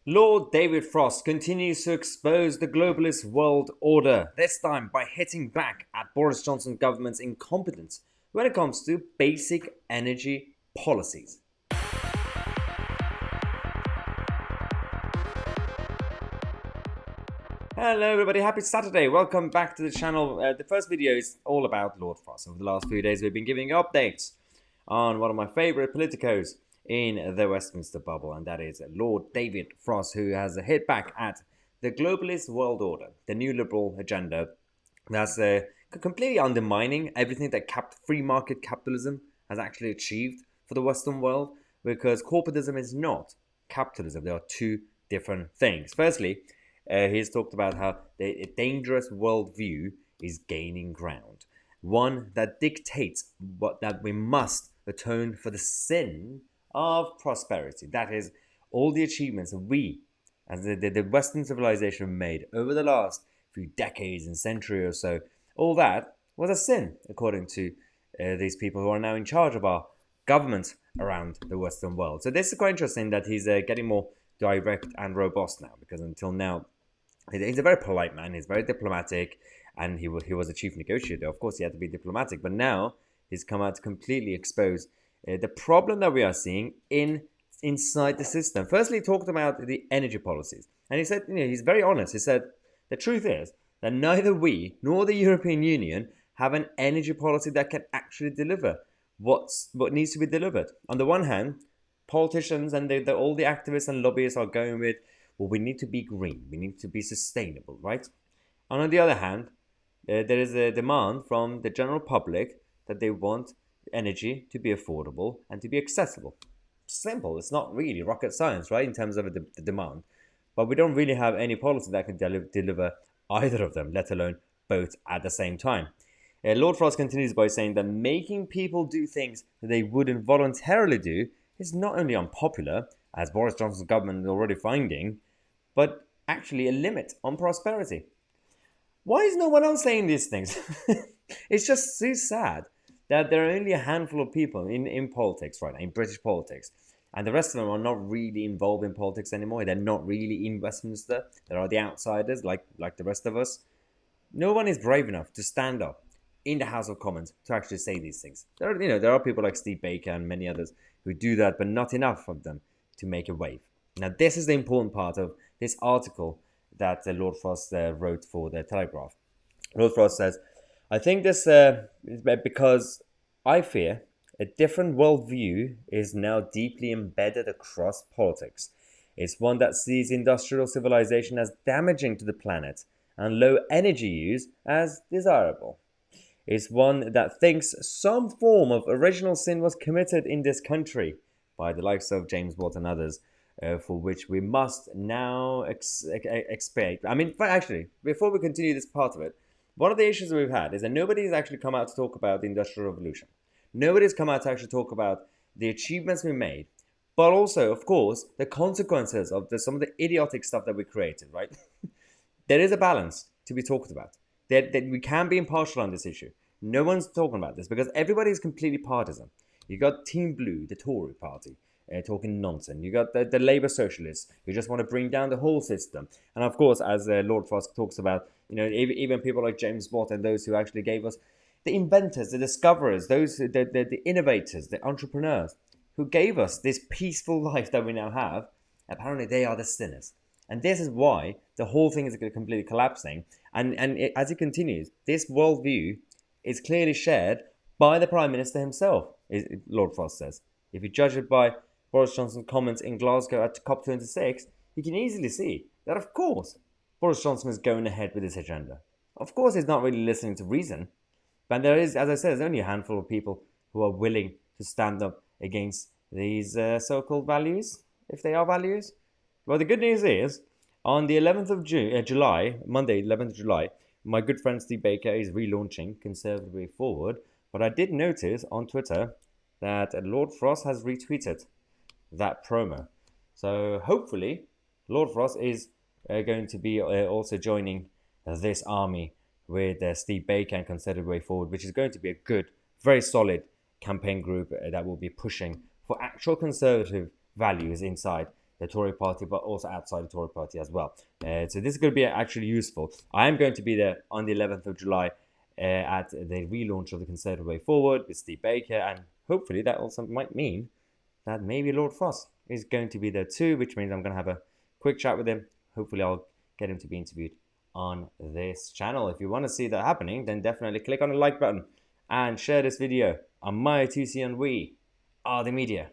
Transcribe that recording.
Lord David Frost continues to expose the globalist world order, this time by hitting back at Boris Johnson's government's incompetence when it comes to basic energy policies. Hello everybody, happy Saturday, welcome back to the channel. The first video is all about Lord Frost. Over the last few days we've been giving updates on one of my favourite politicos in the Westminster bubble, and that is Lord David Frost, who has hit back at the globalist world order, the new liberal agenda that's completely undermining everything that free market capitalism has actually achieved for the Western world, because corporatism is not capitalism. There are two different things. Firstly, he's talked about how a dangerous worldview is gaining ground, one that dictates that we must atone for the sin of prosperity. That is, all the achievements that we, as the Western civilization, made over the last few decades and century or so, all that was a sin, according to these people who are now in charge of our government around the Western world. So this is quite interesting that he's getting more direct and robust now, because until now, he's a very polite man, he's very diplomatic, and he was a chief negotiator. Of course, he had to be diplomatic, but now he's come out to completely expose the problem that we are seeing inside the system. Firstly, he talked about the energy policies, and he said, he's very honest. He said, the truth is that neither we nor the European Union have an energy policy that can actually deliver what needs to be delivered. On the one hand, politicians and all the activists and lobbyists are going with, well, we need to be green, we need to be sustainable, right? And on the other hand, there is a demand from the general public that they want energy to be affordable and to be accessible. Simple. It's not really rocket science, right, in terms of the demand. But we don't really have any policy that can deliver either of them, let alone both at the same time. Lord Frost continues by saying that making people do things that they wouldn't voluntarily do is not only unpopular, as Boris Johnson's government is already finding, but actually a limit on prosperity. Why is no one else saying these things? It's just so sad that there are only a handful of people in politics right now, in British politics, and the rest of them are not really involved in politics anymore. They're not really in Westminster. There are the outsiders, like the rest of us. No one is brave enough to stand up in the House of Commons to actually say these things. There are people like Steve Baker and many others who do that, but not enough of them to make a wave. Now, this is the important part of this article that Lord Frost wrote for the Telegraph. Lord Frost says, I think this is because I fear a different worldview is now deeply embedded across politics. It's one that sees industrial civilization as damaging to the planet and low energy use as desirable. It's one that thinks some form of original sin was committed in this country by the likes of James Watt and others, for which we must now expiate. I mean, actually, before we continue this part of it, one of the issues that we've had is that nobody's actually come out to talk about the Industrial Revolution. Nobody's come out to actually talk about the achievements we made, but also, of course, the consequences of some of the idiotic stuff that we created, right? There is a balance to be talked about. That we can be impartial on this issue. No one's talking about this because everybody is completely partisan. You got Team Blue, the Tory party, talking nonsense. You got the Labour Socialists who just want to bring down the whole system. And of course, as Lord Frost talks about, even people like James Watt and those who actually gave us the inventors, the discoverers, the innovators, the entrepreneurs who gave us this peaceful life that we now have, apparently they are the sinners. And this is why the whole thing is completely collapsing. And as it continues, this worldview is clearly shared by the Prime Minister himself, Lord Frost says. If you judge it by Boris Johnson's comments in Glasgow at COP26, you can easily see that, of course, Boris Johnson is going ahead with this agenda. Of course, he's not really listening to reason. But there is, as I said, there's only a handful of people who are willing to stand up against these so-called values, if they are values. Well, the good news is, on the 11th of July, Monday, 11th of July, my good friend Steve Baker is relaunching Conservative Way Forward. But I did notice on Twitter that Lord Frost has retweeted that promo. So hopefully, Lord Frost is going to be also joining this army with Steve Baker and Conservative Way Forward, which is going to be a good, very solid campaign group that will be pushing for actual conservative values inside the Tory party, but also outside the Tory party as well. So this is going to be actually useful. I am going to be there on the 11th of July at the relaunch of the Conservative Way Forward with Steve Baker, and hopefully that also might mean that maybe Lord Frost is going to be there too, which means I'm going to have a quick chat with him. Hopefully I'll get him to be interviewed on this channel. If you want to see that happening, then definitely click on the like button and share this video on my Tousi and we are the media.